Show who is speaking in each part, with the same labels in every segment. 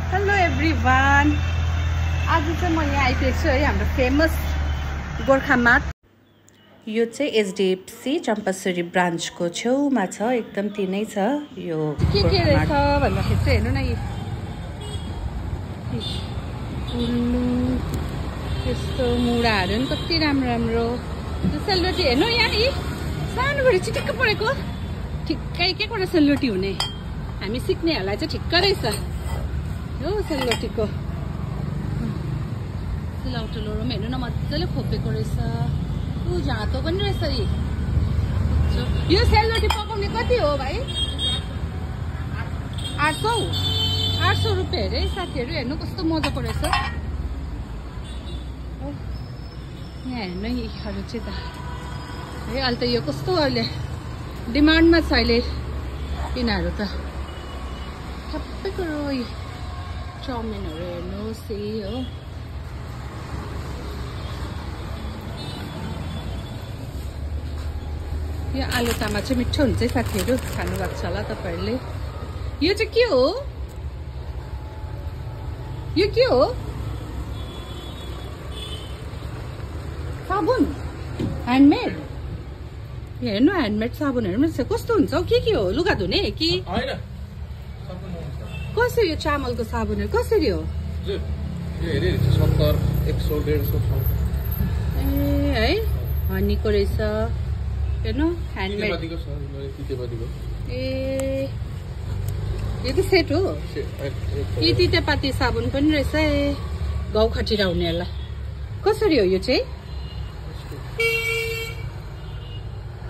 Speaker 1: Hello everyone, आज चाहिँ म यहाँ आइपुगेको छु है हाम्रो फेमस गोर्खा मार्ट। यो चाहिँ एचडिएफसी चम्पासरी ब्रान्चको छेउमा छ, एकदम तिनै छ। यो के रहेछ भन्दाखेरि चाहिँ हेर्नु न, उल्लु यस्तो मुढाहरू पनि कति राम्रो राम्रो। सेलरोटी हेर्नु यहाँ, सानोबाट चिटिक्क परेको ठिक्कै के कुरा सेलरोटी हुने, हामी सिक्नेहरूलाई चाहिँ ठिक्क रहेछ यो सेलरोटीको। सिलौटो लोहोरोमा हेर्नु न, मजाले खोपेको रहेछ। जाँतो पनि रहेछ। यो सेलरोटी पकाउने कति हो भाइ? 800 रुपियाँ अरे साथीहरू। हेर्नु कस्तो मजाको रहेछ। यहाँ हेर्नु यीहरू चाहिँ त है, अहिले त यो कस्तो अहिले डिमान्डमा छ अहिले यिनीहरू त। सबै कुरो चाउमिनहरू हेर्नुहोस् हो। यो आलु तामा चाहिँ मिठो हुन्छ है साथीहरू, खानु भएको छ होला तपाईँहरूले। यो चाहिँ के हो? यो के हो? साबुन ह्यान्डमेड। हेर्नु ह्यान्डमेड साबुनहरू पनि कस्तो हुन्छ हौ? के हो? लुगा धुने कि कसरी? यो चामलको साबुनहरू कसरी हो?
Speaker 2: 70, 100, 150
Speaker 1: ए है, हनीको रहेछ। हेर्नु ह्यान्डमेड। ए यो त सेट हो। यी तितेपाती साबुन पनि रहेछ। घाउ खटिरा हुनेहरूलाई कसरी हो यो चाहिँ?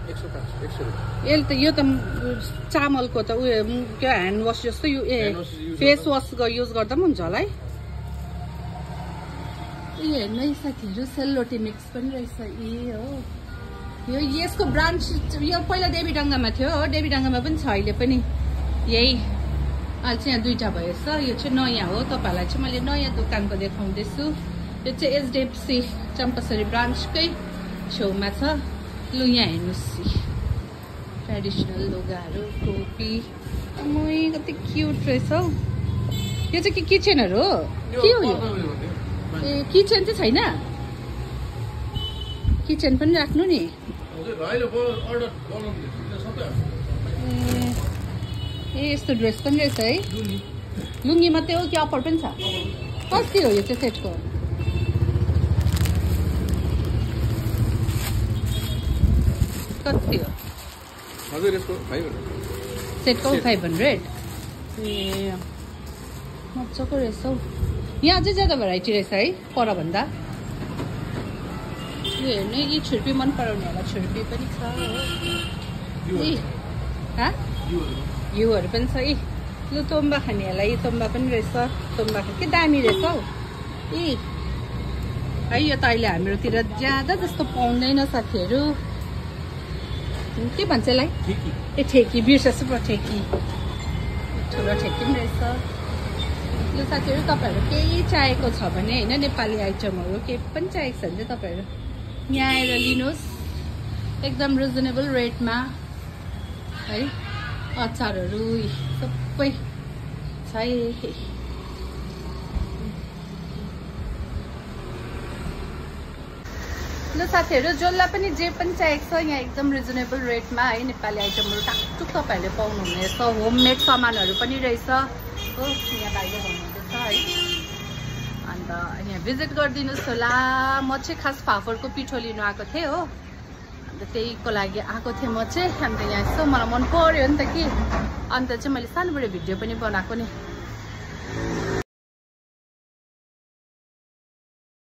Speaker 2: 105
Speaker 1: त यो त चामलको त उयो क्या ह्यान्ड वास जस्तो फेस वास युज गर्दा पनि हुन्छ होला है। हेर्नु है साथीहरू, सेलरोटी मिक्स पनि रहेछ। हो यो यसको ब्रान्च यो पहिला देवीडङ्गामा थियो हो, देवीडङ्गामा पनि छ अहिले पनि यही। अहिले चाहिँ यहाँ दुईवटा भएछ। यो चाहिँ नयाँ हो। तपाईँहरूलाई चाहिँ मैले नयाँ दोकानको देखाउँदैछु। यो चाहिँ एचडिएफसी चम्पासरी ब्रान्चकै छेउमा छ। लु यहाँ हेर्नुहोस्, ट्रेडिसनल लुगाहरू, टोपी। कति क्युट रहेछ हौ। यो चाहिँ के किचनहरू हो? के हो यो? ए किचन चाहिँ छैन? किचन पनि राख्नु नि। ए यस्तो ड्रेस पनि रहेछ है। लुङ्गी मात्रै हो कि अप्पर पनि छ? कति हो यो चाहिँ सेटको? कति हो सेटको? 500। ए मजाको रहेछ हौ। यहाँ चाहिँ ज्यादा भेराइटी रहेछ है परभन्दा। हेर्नु यी छुर्पी मन पराउनेहरूलाई छुर्पी पनि छ हो। घिउहरू पनि छ। लु तोम्बा खानेहरूलाई तोम्बा पनि रहेछ। तोम्बा के दामी रहेछ हौ। है यो त अहिले हाम्रोतिर ज्यादा जस्तो पाउँदैन साथीहरू। के भन्छ यसलाई? ए ठेकी, बिर्सेछु पो, ठेकी। ठुलो ठेकी पनि रहेछ। लु साथीहरू, तपाईँहरू केही चाहिएको छ भने होइन, नेपाली आइटमहरू केही पनि चाहिएको छ भने चाहिँ तपाईँहरू यहाँ आएर लिनुहोस्, एकदम रिजनेबल रेटमा है। अचारहरू सबै छ। ल साथीहरू, जसलाई पनि जे पनि चाहिएको छ यहाँ एकदम रिजनेबल रेटमा है, नेपाली आइटमहरू टाकटुक तपाईँहरूले पाउनुहुनेछ। होममेड सामानहरू पनि रहेछ हो। यहाँ बाहिर भन्नुहुँदैछ है। अन्त यहाँ भिजिट गरिदिनुहोस् होला। म चाहिँ खास फाफरको पिठो लिनु आएको थिएँ हो। अन्त त्यहीको लागि आएको थिएँ म चाहिँ। अन्त यहाँ यसो मलाई मन पर्यो नि त कि, अन्त चाहिँ मैले सानोबाट भिडियो पनि बनाएको नि।